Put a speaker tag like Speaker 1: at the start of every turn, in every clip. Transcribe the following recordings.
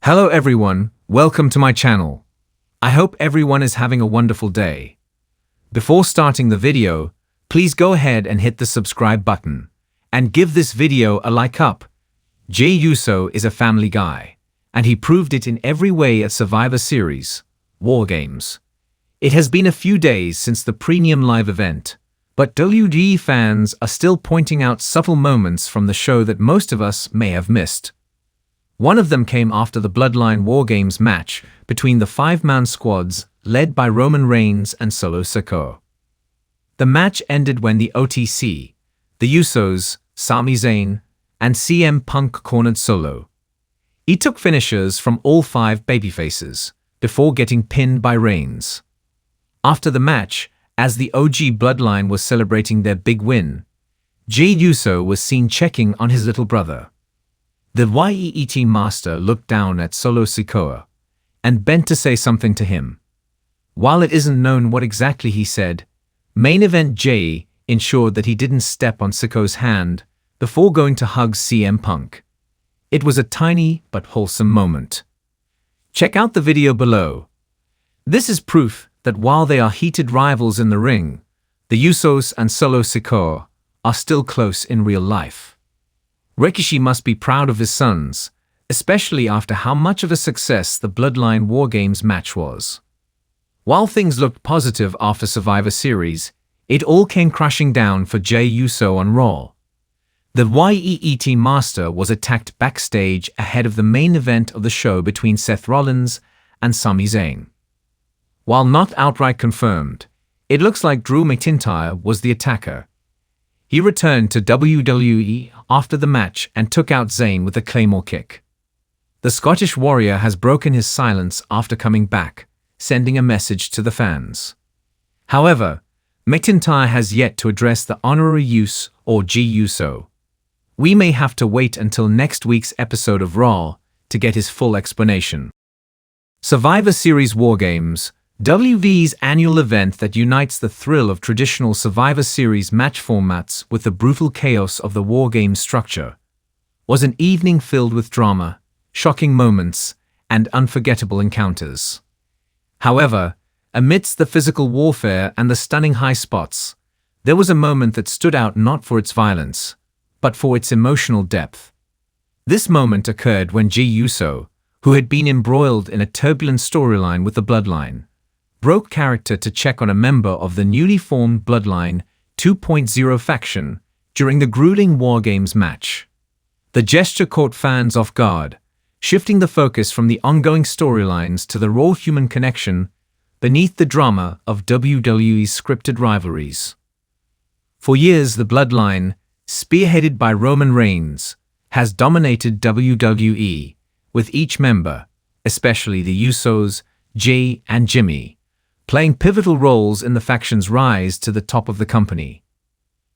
Speaker 1: Hello everyone, welcome to my channel. I hope everyone is having a wonderful day. Before starting the video, please go ahead and hit the subscribe button and give this video a like up. Jey Uso is a family guy, and he proved it in every way at Survivor Series, War Games. It has been a few days since the premium live event, but WWE fans are still pointing out subtle moments from the show that most of us may have missed. One of them came after the Bloodline War Games match between the five-man squads led by Roman Reigns and Solo Sikoa. The match ended when the OTC, the Usos, Sami Zayn, and CM Punk cornered Solo. He took finishers from all five babyfaces before getting pinned by Reigns. After the match, as the OG Bloodline was celebrating their big win, Jey Uso was seen checking on his little brother. The YEET master looked down at Solo Sikoa and bent to say something to him. While it isn't known what exactly he said, main event Jey ensured that he didn't step on Sikoa's hand before going to hug CM Punk. It was a tiny but wholesome moment. Check out the video below. This is proof that while they are heated rivals in the ring, the Usos and Solo Sikoa are still close in real life. Rikishi must be proud of his sons, especially after how much of a success the Bloodline War Games match was. While things looked positive after Survivor Series, it all came crashing down for Jey Uso on Raw. The YEET master was attacked backstage ahead of the main event of the show between Seth Rollins and Sami Zayn. While not outright confirmed, it looks like Drew McIntyre was the attacker. He returned to WWE after the match and took out Zayn with a Claymore kick. The Scottish Warrior has broken his silence after coming back, sending a message to the fans. However, McIntyre has yet to address the honorary use or Jey Uso. We may have to wait until next week's episode of Raw to get his full explanation. Survivor Series War Games, WWE's annual event that unites the thrill of traditional Survivor Series match formats with the brutal chaos of the War Games structure, was an evening filled with drama, shocking moments, and unforgettable encounters. However, amidst the physical warfare and the stunning high spots, there was a moment that stood out not for its violence, but for its emotional depth. This moment occurred when Jey Uso, who had been embroiled in a turbulent storyline with the Bloodline, broke character to check on a member of the newly formed Bloodline 2.0 faction during the grueling War Games match. The gesture caught fans off guard, shifting the focus from the ongoing storylines to the raw human connection beneath the drama of WWE's scripted rivalries. For years, the Bloodline, spearheaded by Roman Reigns, has dominated WWE, with each member, especially the Usos, Jey and Jimmy, playing pivotal roles in the faction's rise to the top of the company.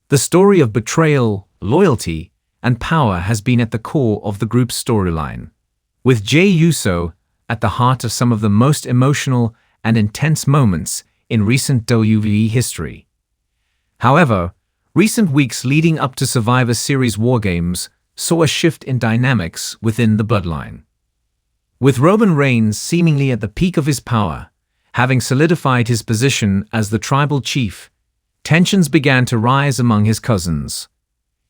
Speaker 1: The story of betrayal, loyalty, and power has been at the core of the group's storyline, with Jey Uso at the heart of some of the most emotional and intense moments in recent WWE history. However, recent weeks leading up to Survivor Series War Games saw a shift in dynamics within the Bloodline. With Roman Reigns seemingly at the peak of his power, having solidified his position as the tribal chief, tensions began to rise among his cousins.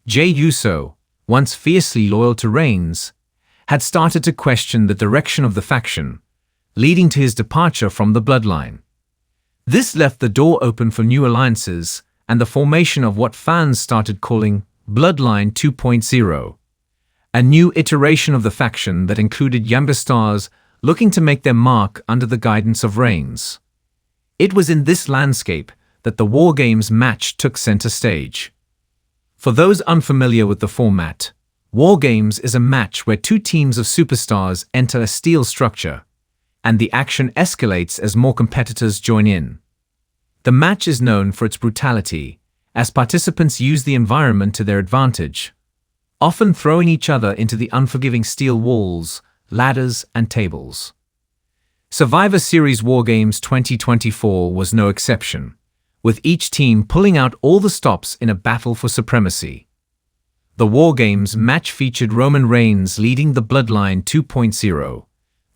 Speaker 1: Jey Uso, once fiercely loyal to Reigns, had started to question the direction of the faction, leading to his departure from the Bloodline. This left the door open for new alliances and the formation of what fans started calling Bloodline 2.0, a new iteration of the faction that included younger stars looking to make their mark under the guidance of Reigns. It was in this landscape that the War Games match took center stage. For those unfamiliar with the format, War Games is a match where two teams of superstars enter a steel structure, and the action escalates as more competitors join in. The match is known for its brutality, as participants use the environment to their advantage, often throwing each other into the unforgiving steel walls, ladders, and tables. Survivor Series War Games 2024 was no exception, with each team pulling out all the stops in a battle for supremacy. The War Games match featured Roman Reigns leading the Bloodline 2.0,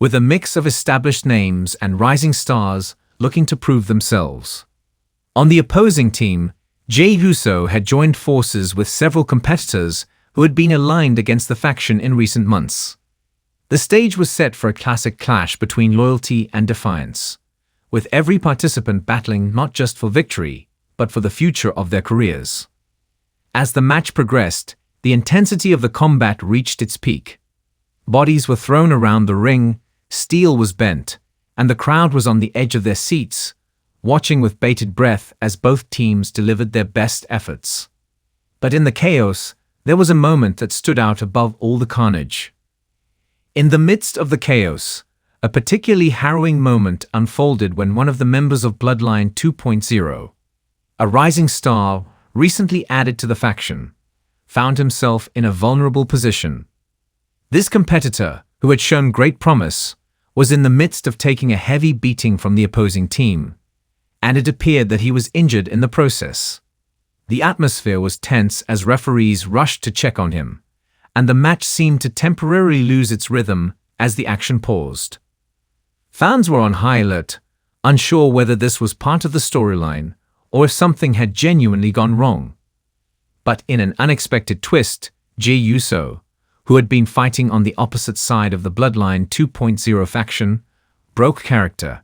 Speaker 1: with a mix of established names and rising stars looking to prove themselves. On the opposing team, Jey Uso had joined forces with several competitors who had been aligned against the faction in recent months. The stage was set for a classic clash between loyalty and defiance, with every participant battling not just for victory, but for the future of their careers. As the match progressed, the intensity of the combat reached its peak. Bodies were thrown around the ring, steel was bent, and the crowd was on the edge of their seats, watching with bated breath as both teams delivered their best efforts. But in the chaos, there was a moment that stood out above all the carnage. In the midst of the chaos, a particularly harrowing moment unfolded when one of the members of Bloodline 2.0, a rising star recently added to the faction, found himself in a vulnerable position. This competitor, who had shown great promise, was in the midst of taking a heavy beating from the opposing team, and it appeared that he was injured in the process. The atmosphere was tense as referees rushed to check on him, and the match seemed to temporarily lose its rhythm as the action paused. Fans were on high alert, unsure whether this was part of the storyline or if something had genuinely gone wrong. But in an unexpected twist, Jey Uso, who had been fighting on the opposite side of the Bloodline 2.0 faction, broke character.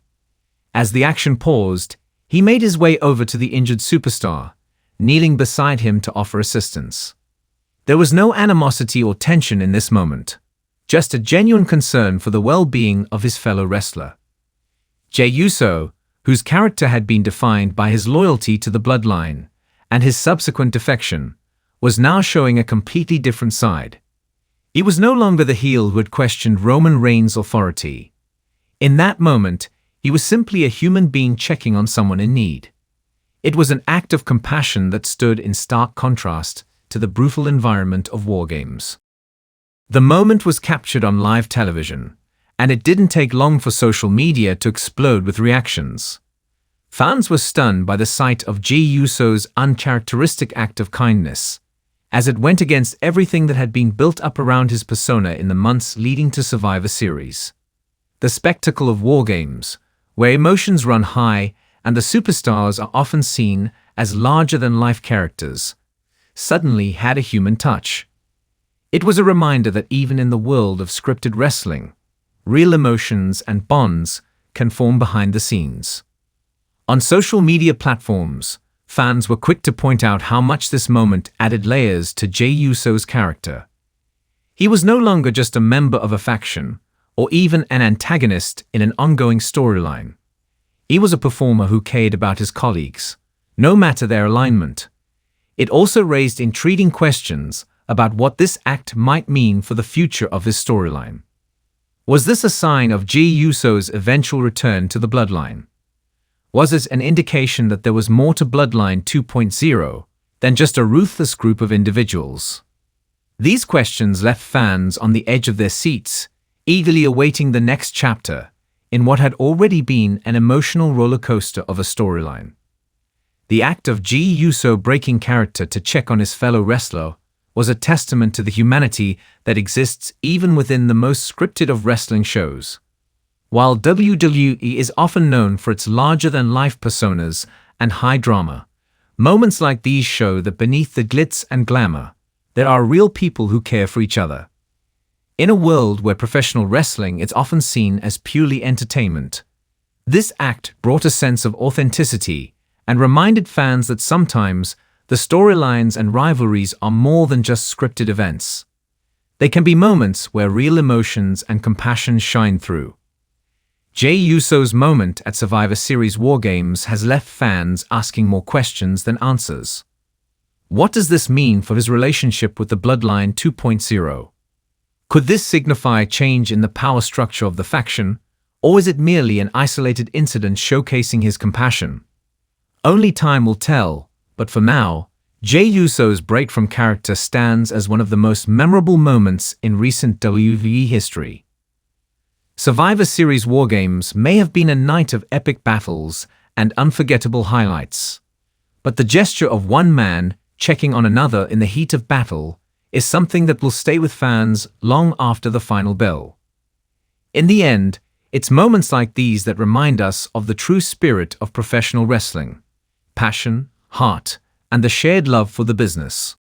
Speaker 1: As the action paused, he made his way over to the injured superstar, kneeling beside him to offer assistance. There was no animosity or tension in this moment, just a genuine concern for the well-being of his fellow wrestler. Jey Uso, whose character had been defined by his loyalty to the Bloodline and his subsequent defection, was now showing a completely different side. He was no longer the heel who had questioned Roman Reigns' authority. In that moment, he was simply a human being checking on someone in need. It was an act of compassion that stood in stark contrast to the brutal environment of war games. The moment was captured on live television, and it didn't take long for social media to explode with reactions. Fans were stunned by the sight of Jey Uso's uncharacteristic act of kindness, as it went against everything that had been built up around his persona in the months leading to Survivor Series. The spectacle of war games, where emotions run high and the superstars are often seen as larger-than-life characters, suddenly had a human touch. It was a reminder that even in the world of scripted wrestling, real emotions and bonds can form behind the scenes. On social media platforms, fans were quick to point out how much this moment added layers to Jey Uso's character. He was no longer just a member of a faction, or even an antagonist in an ongoing storyline. He was a performer who cared about his colleagues, no matter their alignment. It also raised intriguing questions about what this act might mean for the future of his storyline. Was this a sign of Jey Uso's eventual return to the Bloodline? Was it an indication that there was more to Bloodline 2.0 than just a ruthless group of individuals? These questions left fans on the edge of their seats, eagerly awaiting the next chapter in what had already been an emotional roller coaster of a storyline. The act of Jey Uso breaking character to check on his fellow wrestler was a testament to the humanity that exists even within the most scripted of wrestling shows. While WWE is often known for its larger-than-life personas and high drama, moments like these show that beneath the glitz and glamour, there are real people who care for each other. In a world where professional wrestling is often seen as purely entertainment, this act brought a sense of authenticity and reminded fans that sometimes the storylines and rivalries are more than just scripted events. They can be moments where real emotions and compassion shine through. Jey Uso's moment at Survivor Series War Games has left fans asking more questions than answers. What does this mean for his relationship with the Bloodline 2.0? Could this signify a change in the power structure of the faction, or is it merely an isolated incident showcasing his compassion? Only time will tell, but for now, Jey Uso's break from character stands as one of the most memorable moments in recent WWE history. Survivor Series War Games may have been a night of epic battles and unforgettable highlights, but the gesture of one man checking on another in the heat of battle is something that will stay with fans long after the final bell. In the end, it's moments like these that remind us of the true spirit of professional wrestling: passion, heart, and the shared love for the business.